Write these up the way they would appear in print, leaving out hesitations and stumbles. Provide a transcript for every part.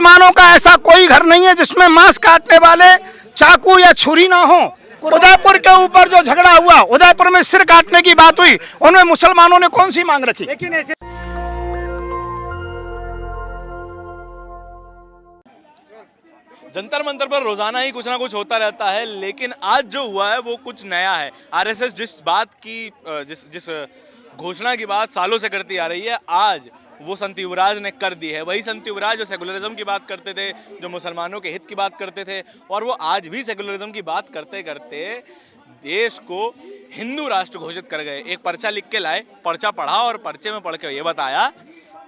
मुसलमानों का ऐसा कोई घर नहीं है जिसमें मांस काटने वाले चाकू या छुरी ना हो। उदयपुर के ऊपर जो झगड़ा हुआ, उदयपुर में सिर काटने की बात हुई, उनमें मुसलमानों ने कौन सी मांग रखी? लेकिन ऐसे जंतर मंतर पर रोजाना ही कुछ ना कुछ होता रहता है, लेकिन आज जो हुआ है वो कुछ नया है। आरएसएस जिस घोषणा की बात सालों से करती आ रही है, आज वो संत युवराज ने कर दी है। वही संत युवराज जो सेकुलरिज्म की बात करते थे, जो मुसलमानों के हित की बात करते थे, और वो आज भी सेकुलरिज्म की बात करते करते देश को हिंदू राष्ट्र घोषित कर गए। एक पर्चा लिख के लाए, पर्चा पढ़ा और पर्चे में पढ़ के ये बताया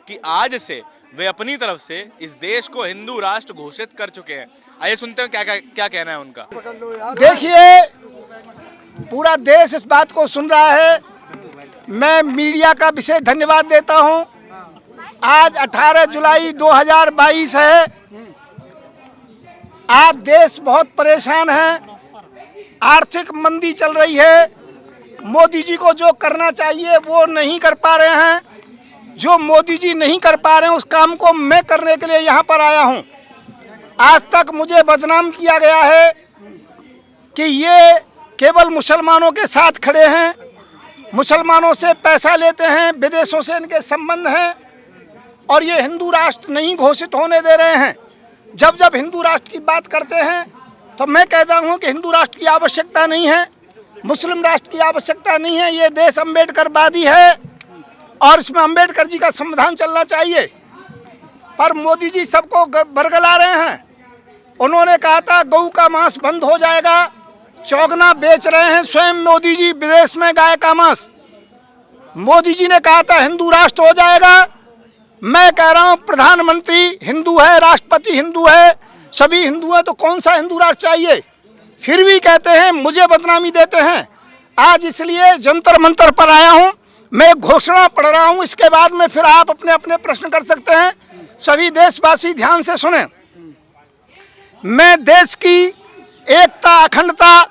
कि आज से वे अपनी तरफ से इस देश को हिंदू राष्ट्र घोषित कर चुके हैं। आइए सुनते हैं क्या कहना है उनका। देखिए, पूरा देश इस बात को सुन रहा है। मैं मीडिया का विशेष धन्यवाद देता हूं। आज 18 जुलाई 2022 है। आज देश बहुत परेशान है, आर्थिक मंदी चल रही है। मोदी जी को जो करना चाहिए वो नहीं कर पा रहे हैं। जो मोदी जी नहीं कर पा रहे हैं उस काम को मैं करने के लिए यहाँ पर आया हूँ। आज तक मुझे बदनाम किया गया है कि ये केवल मुसलमानों के साथ खड़े हैं, मुसलमानों से पैसा लेते हैं, विदेशों से इनके संबंध हैं और ये हिंदू राष्ट्र नहीं घोषित होने दे रहे हैं। जब जब हिंदू राष्ट्र की बात करते हैं तो मैं कहता हूँ कि हिंदू राष्ट्र की आवश्यकता नहीं है, मुस्लिम राष्ट्र की आवश्यकता नहीं है। ये देश अम्बेडकरवादी है और इसमें अम्बेडकर जी का संविधान चलना चाहिए। पर मोदी जी सबको बरगला रहे हैं। उन्होंने कहा था गऊ का मांस बंद हो जाएगा, चौगना बेच रहे हैं स्वयं मोदी जी विदेश में गाय का मांस। मोदी जी ने कहा था हिंदू राष्ट्र हो जाएगा। मैं कह रहा हूँ प्रधानमंत्री हिंदू है, राष्ट्रपति हिंदू है, सभी हिंदू हैं, तो कौन सा हिंदू राष्ट्र चाहिए? फिर भी कहते हैं, मुझे बदनामी देते हैं। आज इसलिए जंतर मंतर पर आया हूँ। मैं घोषणा पढ़ रहा हूँ, इसके बाद में फिर आप अपने अपने प्रश्न कर सकते हैं। सभी देशवासी ध्यान से सुने। मैं देश की एकता, अखंडता,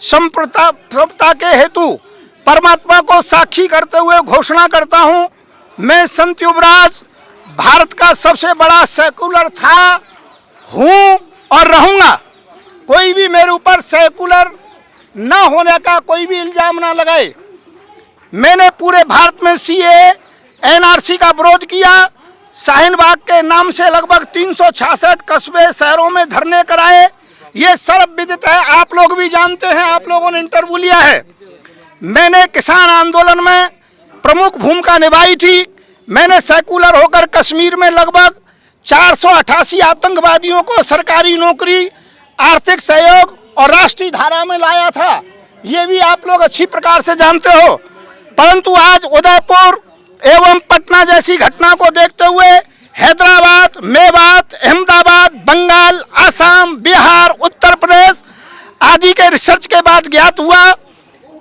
संप्रभुता के हेतु परमात्मा को साक्षी करते हुए घोषणा करता हूँ, मैं संत युवराज भारत का सबसे बड़ा सेकुलर था, हूँ और रहूँगा। कोई भी मेरे ऊपर सेकुलर न होने का कोई भी इल्जाम ना लगाए। मैंने पूरे भारत में सीए, एनआरसी का विरोध किया। शाहीन बाग के नाम से लगभग 366 कस्बे, शहरों में धरने कराए। ये सर्वविदित है, आप लोग भी जानते हैं, आप लोगों ने इंटरव्यू लिया है। मैंने किसान आंदोलन में प्रमुख भूमिका निभाई थी। मैंने सेकुलर होकर कश्मीर में लगभग 488 आतंकवादियों को सरकारी नौकरी, आर्थिक सहयोग और राष्ट्रीय धारा में लाया था। ये भी आप लोग अच्छी प्रकार से जानते हो। परंतु आज उदयपुर एवं पटना जैसी घटना को देखते हुए हैदराबाद, मेवात, अहमदाबाद, बंगाल, असम, बिहार, उत्तर प्रदेश आदि के रिसर्च के बाद ज्ञात हुआ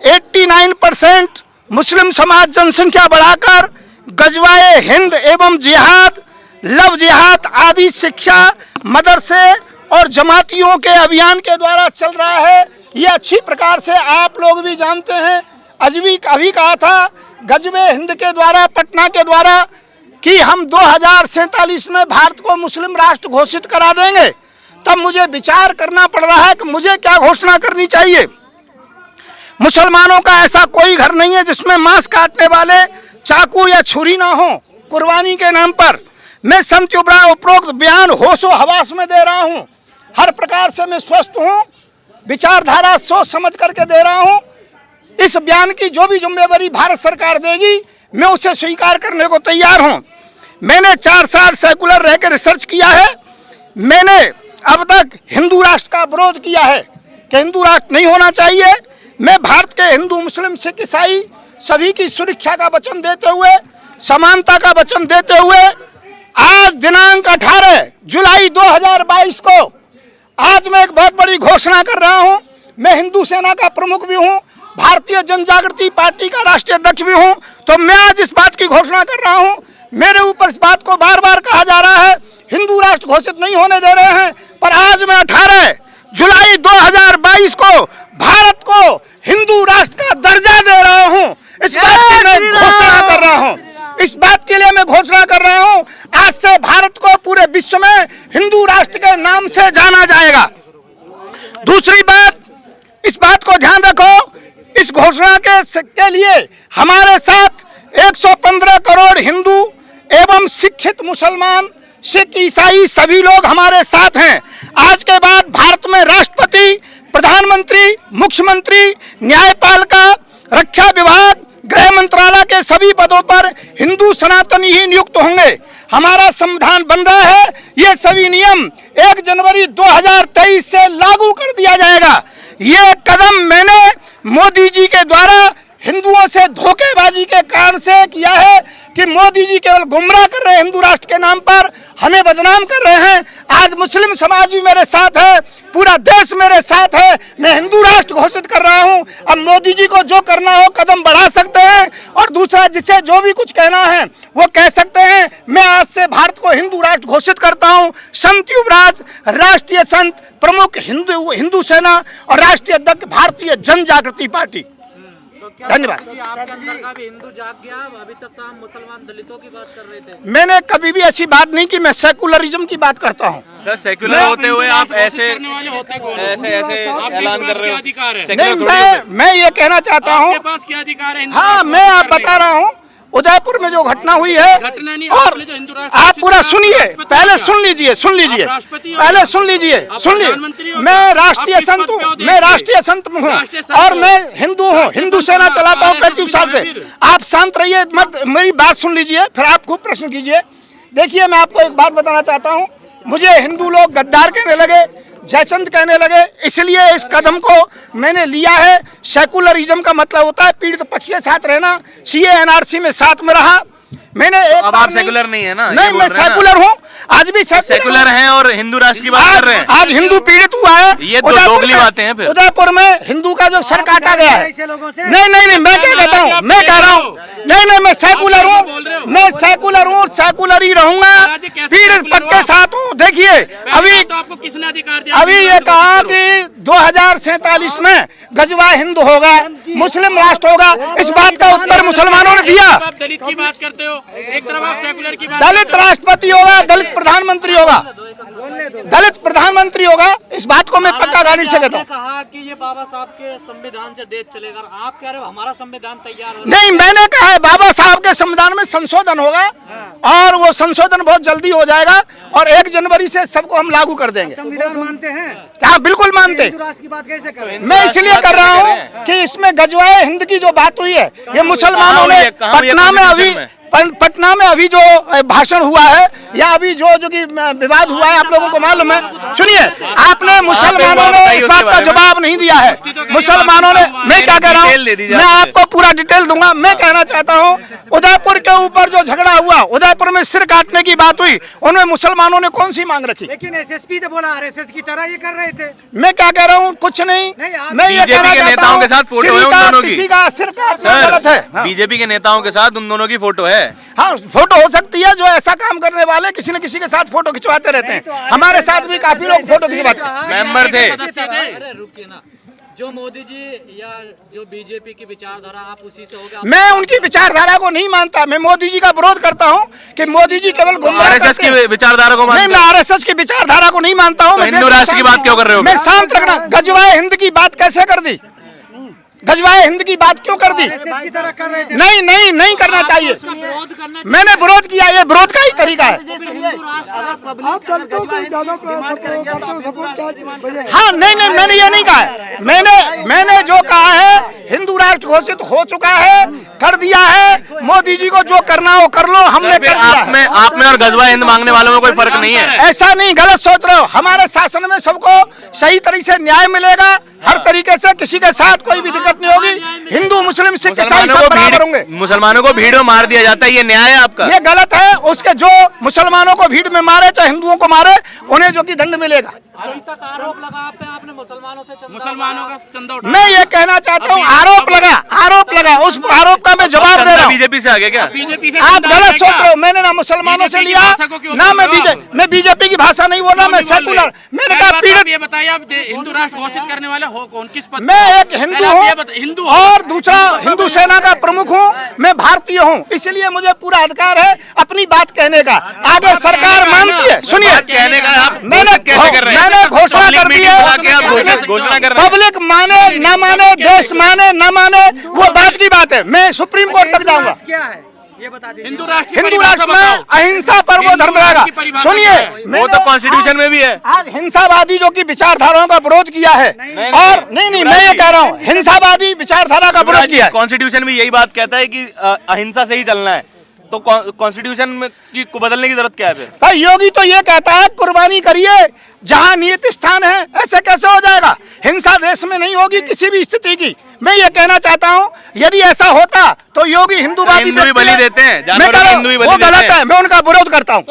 89% मुस्लिम समाज जनसंख्या बढ़ाकर गजवाए हिंद एवं जिहाद, लव जिहाद आदि शिक्षा मदरसे और जमातियों के अभियान के द्वारा चल रहा है। ये अच्छी प्रकार से आप लोग भी जानते हैं। अभी कहा था गजवे हिंद के द्वारा, पटना के द्वारा, कि हम 2047 में भारत को मुस्लिम राष्ट्र घोषित करा देंगे। तब मुझे विचार करना पड़ रहा है कि मुझे क्या घोषणा करनी चाहिए। मुसलमानों का ऐसा कोई घर नहीं है जिसमें मांस काटने वाले चाकू या छुरी ना हो कुर्बानी के नाम पर। मैं संत युवराज उपरोक्त बयान होशो हवास में दे रहा हूँ। हर प्रकार से मैं स्वस्थ हूँ, विचारधारा सोच समझ करके दे रहा हूँ। इस बयान की जो भी जिम्मेवारी भारत सरकार देगी मैं उसे स्वीकार करने को तैयार हूं। मैंने 4 साल सेकुलर रहकर रिसर्च किया है। मैंने अब तक हिंदू राष्ट्र का विरोध किया है कि हिंदू राष्ट्र नहीं होना चाहिए। मैं भारत के हिंदू, मुस्लिम, सिख, ईसाई सभी की सुरक्षा का वचन देते हुए, समानता का वचन देते हुए आज दिनांक 18 जुलाई 2022 को आज मैं एक बहुत बड़ी घोषणा कर रहा हूं। मैं हिंदू सेना का प्रमुख भी हूं, भारतीय जनजागृति पार्टी का राष्ट्रीय अध्यक्ष भी हूं, तो मैं आज इस बात की घोषणा कर रहा हूं। मेरे ऊपर इस बात को बार बार कहा जा रहा है हिंदू राष्ट्र घोषित नहीं होने दे रहे हैं, पर आज मैं 18 जुलाई 2022 को भारत को हिंदू राष्ट्र का दर्जा दे रहा हूं। इस बात की मैं घोषणा कर रहा हूं। इस बात के लिए मैं घोषणा कर रहा हूं, आज से भारत को पूरे विश्व में हिंदू राष्ट्र के नाम से जाना जाएगा। दूसरी बात, इस बात को ध्यान रखो, इस घोषणा के लिए हमारे साथ 115 करोड़ हिंदू एवं शिक्षित मुसलमान, सिख, ईसाई सभी लोग हमारे साथ हैं। आज के बाद भारत में राष्ट्रपति, प्रधानमंत्री, मुख्यमंत्री, न्यायपालिका, रक्षा विभाग, गृह मंत्रालय के सभी पदों पर हिंदू सनातनी ही नियुक्त होंगे। हमारा संविधान बन रहा है, ये सभी नियम 1 जनवरी 2023 से लागू कर दिया जाएगा। ये कदम मैंने मोदी जी के द्वारा हिंदुओं से धोखेबाजी के कारण से किया है कि मोदी जी केवल गुमराह कर रहे हैं, हिंदू राष्ट्र के नाम पर हमें बदनाम कर रहे हैं। आज मुस्लिम समाज भी मेरे साथ है, पूरा देश मेरे साथ है, मैं हिंदू राष्ट्र घोषित कर रहा हूं। अब मोदी जी को जो करना हो कदम बढ़ा सकते हैं, और दूसरा जिसे जो भी कुछ कहना है वो कह सकते हैं। मैं आज से भारत को हिंदू राष्ट्र घोषित करता हूं। संत युवराज, राष्ट्रीय संत, प्रमुख हिंदू सेना और राष्ट्रीय अध्यक्ष भारतीय जन जागृति पार्टी। धन्यवाद। आपके अंदर का भी हिंदू जाग गया, अभी तक तो हम मुसलमान दलितों की बात कर रहे थे। मैंने कभी भी ऐसी बात नहीं की, मैं सेकुलरिज्म की बात करता हूँ। सर, सेक्युलर होते हुए आप ऐसे ऐलान कर रहे हो? नहीं, मैं ये कहना चाहता हूँ, आपके पास क्या अधिकार है? हाँ, मैं आप बता रहा हूँ, उदयपुर में जो घटना हुई है, और आप पूरा सुनिए, पहले सुन लीजिए, पहले सुन लीजिए। मैं राष्ट्रीय संत हूँ, मैं राष्ट्रीय संत हूँ, और मैं हिंदू हूँ, हिंदू सेना चलाता हूँ 35 साल से। आप शांत रहिए, मत, मेरी बात सुन लीजिए, फिर आप खूब प्रश्न कीजिए। देखिए, मैं आपको एक बात बताना चाहता हूँ, मुझे हिंदू लोग गद्दार कहने लगे, जयचंद कहने लगे, इसलिए इस कदम को मैंने लिया है। सेकुलरिज्म का मतलब होता है पीड़ित पक्ष के साथ रहना। सीए एनआरसी में साथ में रहा मैंने। अब आप सेकुलर नहीं है ना? नहीं, मैं सेकुलर हूँ, आज भी सेकुलर हैं और हिंदू राष्ट्र की बात कर रहे हैं। आज हिंदू पीड़ित हुआ है, ये दो दोगली बातें हैं। फिर उदयपुर में हिंदू का जो सर काटा गया है। नहीं, मैं क्या कहता हूँ, मैं कह रहा हूँ, नहीं, मैं सेकुलर हूँ, मैं सेकुलर हूँ, सेकुलर ही रहूंगा, पीड़ित पक्ष के साथ हूँ। देखिए, अभी आपको किसने अधिकार दिया? अभी ये कहा कि 2047 में गजवा हिंद होगा, मुस्लिम राष्ट्र होगा। इस बात का उत्तर मुसलमानों ने दिया। आप दलित की बात करते हो, एक तरफ आप सेकुलर की बात। दलित राष्ट्रपति होगा, दलित प्रधानमंत्री होगा, दलित प्रधानमंत्री होगा, इस बात को मैं पक्का गारंटी से कहता हूँ। कहा कि ये बाबा साहब के संविधान से देश चलेगा, आप कह रहे हो हमारा संविधान तैयार हो। नहीं, मैंने कहा है बाबा साहब के संविधान में संशोधन होगा, और वो संशोधन बहुत जल्दी हो जाएगा, और 1 जनवरी से सबको हम लागू कर देंगे। संविधान मानते हैं? हाँ, बिल्कुल मानते। हिंदू राष्ट्र की बात कैसे करें? मैं इसलिए कर रहा हूँ कि इसमें गजवाए हिंद की जो बात हुई है, ये मुसलमानों ने पटना में अभी जो भाषण हुआ है, या अभी जो कि विवाद हुआ है, आप लोगों को मालूम है। सुनिए, आपने मुसलमानों ने इस बात का जवाब नहीं दिया है। मुसलमानों ने, मैं क्या कह रहा हूँ, मैं आपको पूरा डिटेल दूंगा। मैं कहना चाहता हूँ, उदयपुर के ऊपर जो झगड़ा हुआ, उदयपुर में सिर काटने की बात हुई, उनमें मुसलमानों ने कौन सी मांग रखी? लेकिन एसएसपी ने बोला आरएसएस की तरह ये कर रहे थे। मैं क्या कह रहा हूँ, कुछ नहीं। मैं ये कहना चाहता हूँ, किसी का सिर काटना गलत है। बीजेपी के नेताओं के साथ उन दोनों की फोटो है। हाँ, फोटो हो सकती है, जो ऐसा काम करने वाले किसी न किसी के साथ फोटो खिंचवाते रहते हैं। हमारे साथ भी काफी लोग फोटो खिंचवाते हैं। मेंबर थे। अरे रुकिए ना, जो मोदी जी या जो बीजेपी की विचारधारा, आप उसी से होगा? मैं उनकी विचारधारा को नहीं मानता। मैं मोदी जी का विरोध करता हूँ कि मोदी जी केवल आरएसएस की विचारधारा को मानते हैं? मैं आरएसएस की विचारधारा को नहीं मानता हूँ। हिंदू राष्ट्र की बात क्यों कर रहे हो? मैं शांत रखना। गजवाए हिंद की बात कैसे कर दी? गजवाए हिंद की बात क्यों कर दी? की तरह कर रहे थे। नहीं करना चाहिए। मैंने विरोध किया, ये विरोध का ही तरीका है। हाँ, नहीं, मैंने ये नहीं कहा है। मैंने जो कहा है, हिंदू राष्ट्र घोषित हो चुका है, कर दिया है। मोदी जी को जो करना हो कर लो, हमने कर दिया। आप में और गजवा हिंद मांगने वालों में कोई फर्क नहीं है? ऐसा नहीं, गलत सोच रहे हो। हमारे शासन में सबको सही तरीके से न्याय मिलेगा, हर तरीके से, किसी के साथ कोई भी दिक्कत नहीं होगी। हिंदू, मुस्लिम, सिख, ईसाई सब बराबर होंगे। मुसलमानों को भीड़ में मार दिया जाता है, ये न्याय है आपका? ये गलत है। उसके जो मुसलमानों को भीड़ में मारे, चाहे हिंदुओं को मारे, उन्हें उन्हें जो कि दंड मिलेगा। अभी तक आरोप लगा आप पे, आपने मुसलमानों से मुसलमानों का चंदा उठा। मैं ये कहना चाहता हूँ, आरोप लगा, उस आरोप का मैं जवाब दे रहा हूँ। बीजेपी से आगे क्या? बीजेपी से आप गलत सोच रहे हो। मैंने ना मुसलमानों से लिया ना मैं बीजेपी की भाषा नहीं बोला, मैं सेकुलर। मैंने कहा पीड़ित। ये बताइए, आप हिंदू राष्ट्र घोषित करने वाले हो कौन, किस पद? मैं एक हिंदू हूँ और दूसरा हिंदू सेना का प्रमुख हूँ, मैं भारतीय हूँ, इसलिए मुझे पूरा अधिकार है अपनी बात कहने का। आगे सरकार मानती है, सुनिए, कहने का आप मैंने कैसे कर रहे हैं? मैंने घोषणा कर दी है। घोषणा कर रहे हैं। पब्लिक माने न माने, देश माने न माने, वो बात की बात है। मैं सुप्रीम कोर्ट तक जाऊंगा। क्या है ये बता दीजिए। हिंदू राष्ट्र हिंदू राष्ट्र में अहिंसा पर वो धर्म रहेगा। सुनिए, वो तो कॉन्स्टिट्यूशन में भी है। आज हिंसावादी जो कि विचारधाराओं का विरोध किया है, और नहीं मैं ये कह रहा हूँ, हिंसावादी विचारधारा का विरोध किया है। कॉन्स्टिट्यूशन भी यही बात कहता है कि अहिंसा से ही चलना है, तो कॉन्स्टिट्यूशन में को बदलने की जरूरत क्या है फिर? भाई योगी तो ये कहता है कुर्बानी करिए जहाँ नियत स्थान है, ऐसे कैसे हो जाएगा? हिंसा देश में नहीं होगी किसी भी स्थिति की। मैं ये कहना चाहता हूँ, यदि ऐसा होता तो योगी हिंदूवादी हिंदू भी बलि देते हैं, मैं कह रहा हूं, हिंदू भी वो बलि देते गलत है, हैं। मैं उनका विरोध करता हूँ,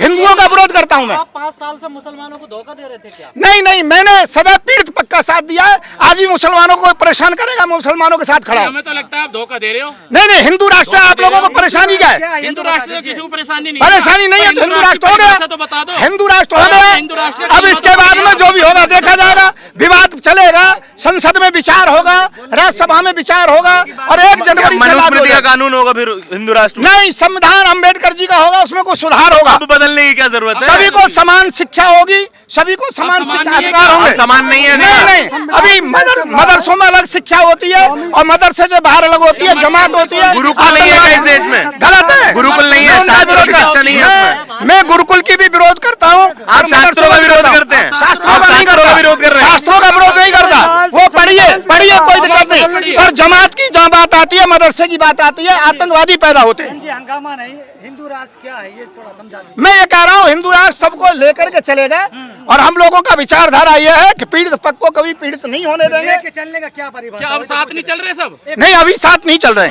हिंदुओं का विरोद करता हूँ मैं। आप 5 साल से मुसलमानों को धोखा दे रहे थे क्या? नहीं, मैंने सदा पीड़ित पक्ष का साथ दिया है। आज ही मुसलमानों को परेशान करेगा, मैं मुसलमानों के साथ खड़ा हूँ। हमें तो लगता है आप धोखा दे रहे हो। नहीं, हिंदू राष्ट्र से आप लोगों को परेशानी क्या है? हिंदू राष्ट्र से किसी को परेशानी नहीं, परेशानी नहीं है तो हिंदू राष्ट्र हो गया, तो बता दो। हिंदू राष्ट्र हो हिंदू गया। राष्ट्र अब इसके बाद में जो भी होगा देखा जाएगा, विवाद चलेगा, संसद में विचार होगा, राज्यसभा में विचार होगा, और 1 जनवरी से लागू मनुस्मृति का होगा। कानून होगा फिर हिंदू राष्ट्र में? नहीं, संविधान अम्बेडकर जी का होगा, उसमें कुछ सुधार होगा। अब बदलने की क्या जरूरत है? सभी को समान शिक्षा होगी, सभी को समान शिक्षा अधिकार होंगे। समान नहीं है। नहीं, अभी मदरसों में अलग शिक्षा होती है और मदरसे से बाहर अलग होती है, जमात होती है। गुरुकुल नहीं है इस देश में? गलत है, गुरुकुल नहीं है, मैं उनका शास्त्रों की विरोध शिक्षा नहीं है। मैं गुरुकुल की भी विरोध करता हूँ। आप शास्त्रों का विरोध करते हैं? शास्त्रों आप का नहीं शास्त्रों का करता, विरोध कर रहे हैं? शास्त्रों का विरोध नहीं करता। वो पढ़िए कोई दिक्कत नहीं, पर जमात की जहाँ बात आती है, मदरसे की बात आती है, आतंकवादी पैदा होते हैं। जी हंगामा नहीं, हिंदू राष्ट्र क्या है ये थोड़ा समझा दीजिए। मैं ये कह रहा हूँ, हिंदू राष्ट्र सबको लेकर के चलेगा, और हम लोगों का विचारधारा ये है कि पीड़ित पक्ष को कभी पीड़ित नहीं होने देंगे। लेके चलने का क्या परिभाषा? क्या अब साथ नहीं चल रहे सब? नहीं, अभी साथ नहीं चल रहे।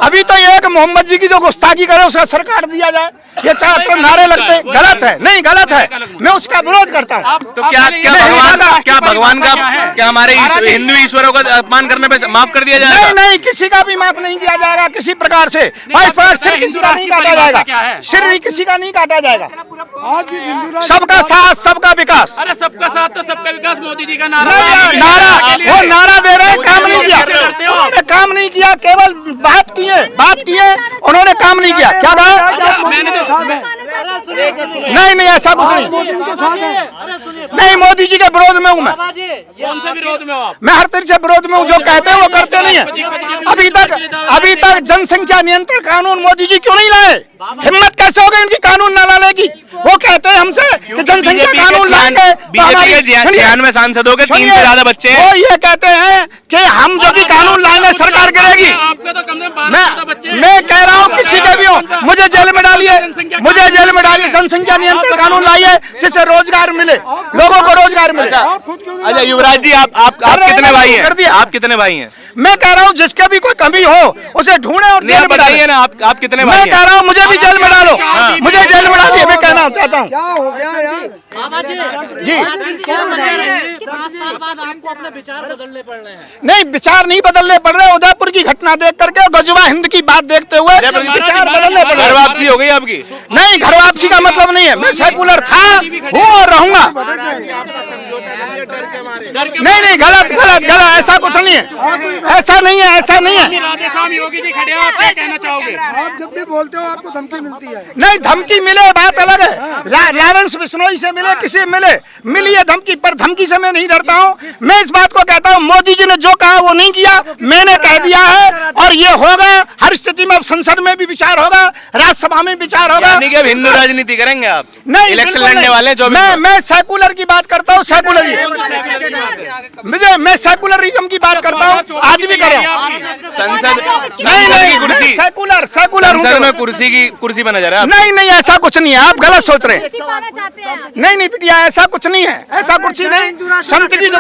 अभी तो ये कि मोहम्मद जी की जो गुस्ताखी करे उसका सरकार दिया जाए, ये चार नारे लगते हैं, गलत है। नहीं, गलत है, मैं उसका विरोध करता हूँ। तो क्या भगवान का क्या हमारे हिंदू ईश्वरों का अपमान करने पे माफ कर दिया जाएगा? नहीं, किसी का भी माफ नहीं किया जाएगा किसी प्रकार से। इस प्रकार सिर किसी का नहीं काटा जाएगा, सिर नहीं किसी का नहीं काटा जाएगा। सबका साथ, सबका विकास। अरे सबका साथ तो सबका विकास मोदी जी का नारा वो नारा दे रहे हैं, काम नहीं किया, उन्होंने काम नहीं किया, केवल बात किए, उन्होंने काम नहीं किया। क्या कहा? नहीं, ऐसा कुछ नहीं, मोदी जी के विरोध में हूँ मैं। कौन से विरोध में हो आप? मैं हर तरह से विरोध में हूँ, जो कहते हैं वो करते नहीं है। अभी तक जनसंख्या नियंत्रण कानून मोदी जी क्यों नहीं लाए? हिम्मत कैसे हो गई उनकी कानून न लाने की? वो कहते हैं हमसे कि जनसंख्या कानून लाएंगे। बीजेपी के 96 सांसदों के 3 से ज्यादा बच्चे हैं। वो ये कहते हैं कि हम जो कि कानून लाएंगे सरकार करेगी। आपके तो कम से कम 12 बच्चे। मैं कह रहा हूँ किसी के भी हो, मुझे जेल में डालिए, जनसंख्या नियंत्रण कानून लाइए जिससे रोजगार मिले, लोगों को रोजगार मिले। अच्छा युवराज जी, आप कितने भाई हैं? आप कितने भाई हैं? मैं कह रहा हूँ जिसके भी कोई कमी हो उसे ढूंढे और जेल में डालिए ना। आप कितने भाई हैं? मैं कह रहा हूँ मुझे भी जेल में डालो, मुझे जेल में डालिए, मैं कहना चाहता हूँ। क्या हो गया यार? बाबा जी, जी। क्या वजह है कि 5 साल बाद आपको अपने विचार बदलने पड़ रहे हैं? नहीं, विचार नहीं बदलने पड़ रहे। उदयपुर की घटना देख करके, गजवा हिंद की बात देखते हुए विचार बदलने पड़ रहे। घर वापसी हो गई आपकी? नहीं, घर वापसी का मतलब नहीं है, मैं सेकुलर था, हूँ और रहूंगा। नहीं, गलत, ऐसा कुछ नहीं है, ऐसा नहीं है। राधेश्याम योगी जी खड़े हो, आप क्या कहना चाहोगे? आप जब भी बोलते हो आपको धमकी मिलती है। नहीं, धमकी मिले बात अलग है, लॉरेंस बिश्नोई से मिले, किसी से मिली है धमकी, पर धमकी से मैं नहीं डरता हूँ। मैं इस बात को कहता हूँ, मोदी जी ने जो कहा वो नहीं किया, मैंने कह दिया है, और ये होगा हर स्थिति में। संसद में भी विचार होगा, राज्यसभा में विचार होगा। यानी कि अब हिंदू राजनीति करेंगे आप? नहीं, इलेक्शन बिल्कुल लड़ने नहीं। वाले जो मैं सेकुलर की बात करता हूँ, मैं सेकुलरिज्म की बात करता हूँ, आज भी कर रहा हूँ। संसद नहीं, की कुर्सी, सेकुलर संसद में कुर्सी बना जा रहा है। नहीं, ऐसा कुछ नहीं है, आप गलत सोच रहे हैं। नहीं बिटिया, ऐसा कुछ नहीं है, ऐसा कुछ नहीं। संत की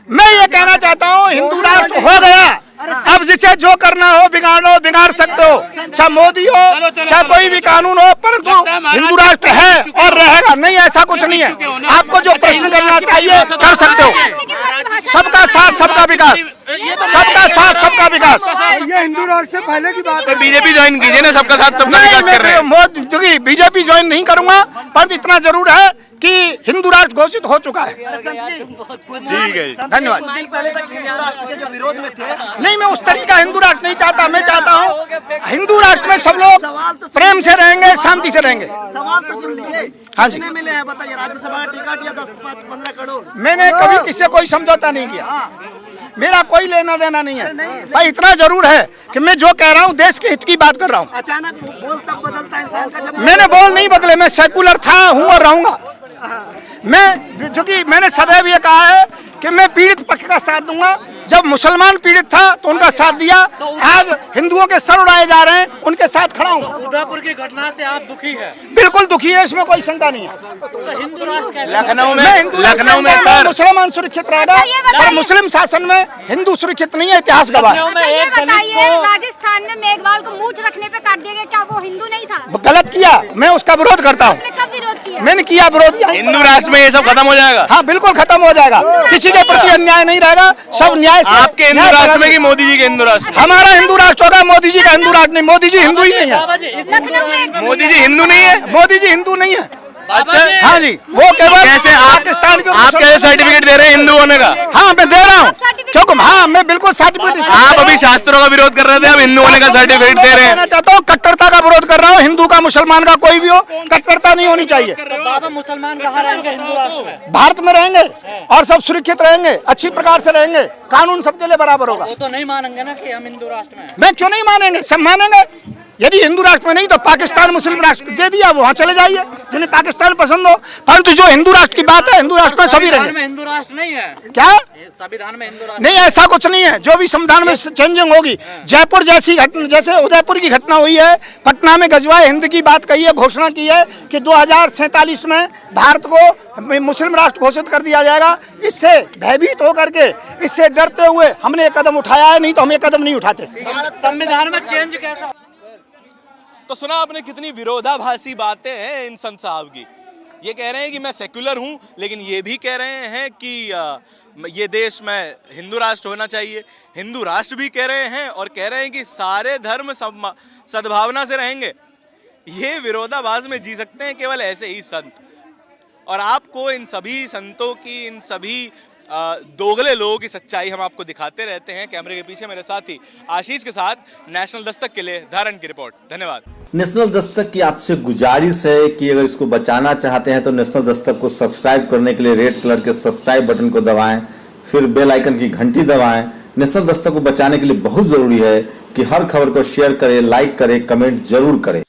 मैं ये कहना चाहता हूँ, हिंदू राष्ट्र हो गया, अब जिसे जो करना हो बिगाड़ सकते हो, चाहे मोदी हो चाहे कोई भी कानून हो, परंतु हिंदू राष्ट्र है और रहेगा। नहीं, ऐसा कुछ नहीं है। आपको जो प्रश्न करना चाहिए कर सकते हो। सबका साथ सबका विकास, सबका साथ सबका विकास। ये हिंदू राष्ट्र से पहले की बात है। तो बीजेपी ज्वाइन कीजिए ना, सबका साथ सबका विकास कर रहे हैं। क्योंकि बीजेपी ज्वाइन नहीं करूंगा, पर इतना जरूर है कि हिंदू राष्ट्र घोषित हो चुका है। ठीक है, धन्यवाद। पहले तक हिंदू राष्ट्र के जो विरोध में थे, नहीं, मैं उस तरीका हिंदू राष्ट्र नहीं चाहता। मैं चाहता हूँ हिंदू राष्ट्र में सब लोग प्रेम से रहेंगे, शांति से रहेंगे। सवाल तो सुन लीजिए। हाँ जी। कितने मिले हैं बताइए? राज्यसभा टिकट या 10-15 करोड़? मैंने कभी किसी से कोई समझौता नहीं किया, मेरा कोई लेना देना नहीं है। भाई इतना जरूर है कि मैं जो कह रहा हूँ देश के हित की बात कर रहा हूँ। अचानक बोल तब बदलता है इंसान का जब मैंने बोल नहीं बदले, मैं सेकुलर था, हूँ और रहूंगा। मैं चूंकि मैंने सदैव ये कहा है कि मैं पीड़ित पक्ष का साथ दूंगा। जब मुसलमान पीड़ित था तो उनका साथ दिया, आज हिंदुओं के सर उड़ाए जा रहे हैं, उनके साथ खड़ा हूँ। उदयपुर की घटना से आप दुखी है? बिल्कुल दुखी है, इसमें कोई शंका नहीं है। तो हिंदू राष्ट्र कैसे? लखनऊ में मैं सर मुसलमान सुरक्षित रहेगा, और मुस्लिम शासन में हिंदू सुरक्षित नहीं है। इतिहास गवाह है। ये बताइए, राजस्थान में मेघवाल को मूंछ रखने पे काट दिया गया, क्या वो हिंदू नहीं था? गलत किया, मैं उसका विरोध करता हूँ। आपने कब विरोध किया? मैंने किया विरोध। हिंदू राष्ट्र में ये सब खत्म हो जाएगा। हाँ, बिल्कुल खत्म हो जाएगा। किसी के प्रति अन्याय नहीं रहेगा, सब न्याय से। आपके हिंदू राष्ट्र में कि मोदी जी के हिंदू राष्ट्र? हमारा हिंदू राष्ट्र होगा, मोदी जी का हिंदू राष्ट्र नहीं। मोदी जी हिंदू ही नहीं है। लखनऊ में मोदी जी हिंदू नहीं है? मोदी जी हिंदू नहीं है। अच्छा, हाँ जी, वो केवल कैसे पाकिस्तान के आप कैसे सर्टिफिकेट दे रहे हैं हिंदू होने का? हाँ, मैं दे रहा हूँ, क्योंकि हाँ, मैं बिल्कुल सर्टिफिकेट। आप अभी शास्त्रों का विरोध कर रहे थे, अब हिंदू होने का सर्टिफिकेट दे रहे हैं। मैं चाहता हूँ कट्टरता का विरोध कर रहा हूँ। हिंदू का, मुसलमान का, कोई भी हो, कट्टरता नहीं होनी चाहिए। बाबा मुसलमान कहाँ रहेंगे हिंदू राष्ट्र में? भारत में रहेंगे और सब सुरक्षित रहेंगे, अच्छी प्रकार से रहेंगे, कानून सबके लिए बराबर होगा। वो तो नहीं मानेंगे ना कि हम हिंदू राष्ट्र में हैं। मैं क्यों नहीं मानेंगे, सब मानेंगे। यदि हिंदू राष्ट्र में नहीं तो पाकिस्तान मुस्लिम राष्ट्र दे दिया, वहाँ चले जाइए जिन्हें पाकिस्तान पसंद हो। परंतु जो हिंदू राष्ट्र की बात है, हिंदू राष्ट्र में सभी संविधान रहेंगे। में हिंदू राष्ट्र नहीं है क्या? संविधान में हिंदू राष्ट्र नहीं, ऐसा कुछ नहीं है। जो भी संविधान में चेंजिंग होगी, जयपुर जैसी घटना, जैसे उदयपुर की घटना हुई है, पटना में गजवाए हिंद की बात कही है, घोषणा की है कि 2047 में भारत को मुस्लिम राष्ट्र घोषित कर दिया जाएगा। इससे भयभीत होकर के, इससे डरते हुए हमने एक कदम उठाया है, नहीं तो हम एक कदम नहीं उठाते। संविधान में चेंज कैसा? तो सुना आपने कितनी विरोधाभासी बातें हैं इन संत साहब की। ये कह रहे हैं कि मैं सेक्युलर हूं, लेकिन ये भी कह रहे हैं कि ये देश में हिंदू राष्ट्र होना चाहिए। हिंदू राष्ट्र भी कह रहे हैं और कह रहे हैं कि सारे धर्म सद्भावना से रहेंगे। ये विरोधाभास में जी सकते हैं केवल ऐसे ही संत। और आपको इन सभी संतों की, इन सभी दोगले लोगों की सच्चाई हम आपको दिखाते रहते हैं। कैमरे के पीछे मेरे साथी आशीष के साथ नेशनल दस्तक के लिए धारण की रिपोर्ट। धन्यवाद। नेशनल दस्तक की आपसे गुजारिश है कि अगर इसको बचाना चाहते हैं तो नेशनल दस्तक को सब्सक्राइब करने के लिए रेड कलर के सब्सक्राइब बटन को दबाएं, फिर बेल आइकन की घंटी दबाएं। नेशनल दस्तक को बचाने के लिए बहुत जरूरी है कि हर खबर को शेयर करें, लाइक करें, कमेंट जरूर करें।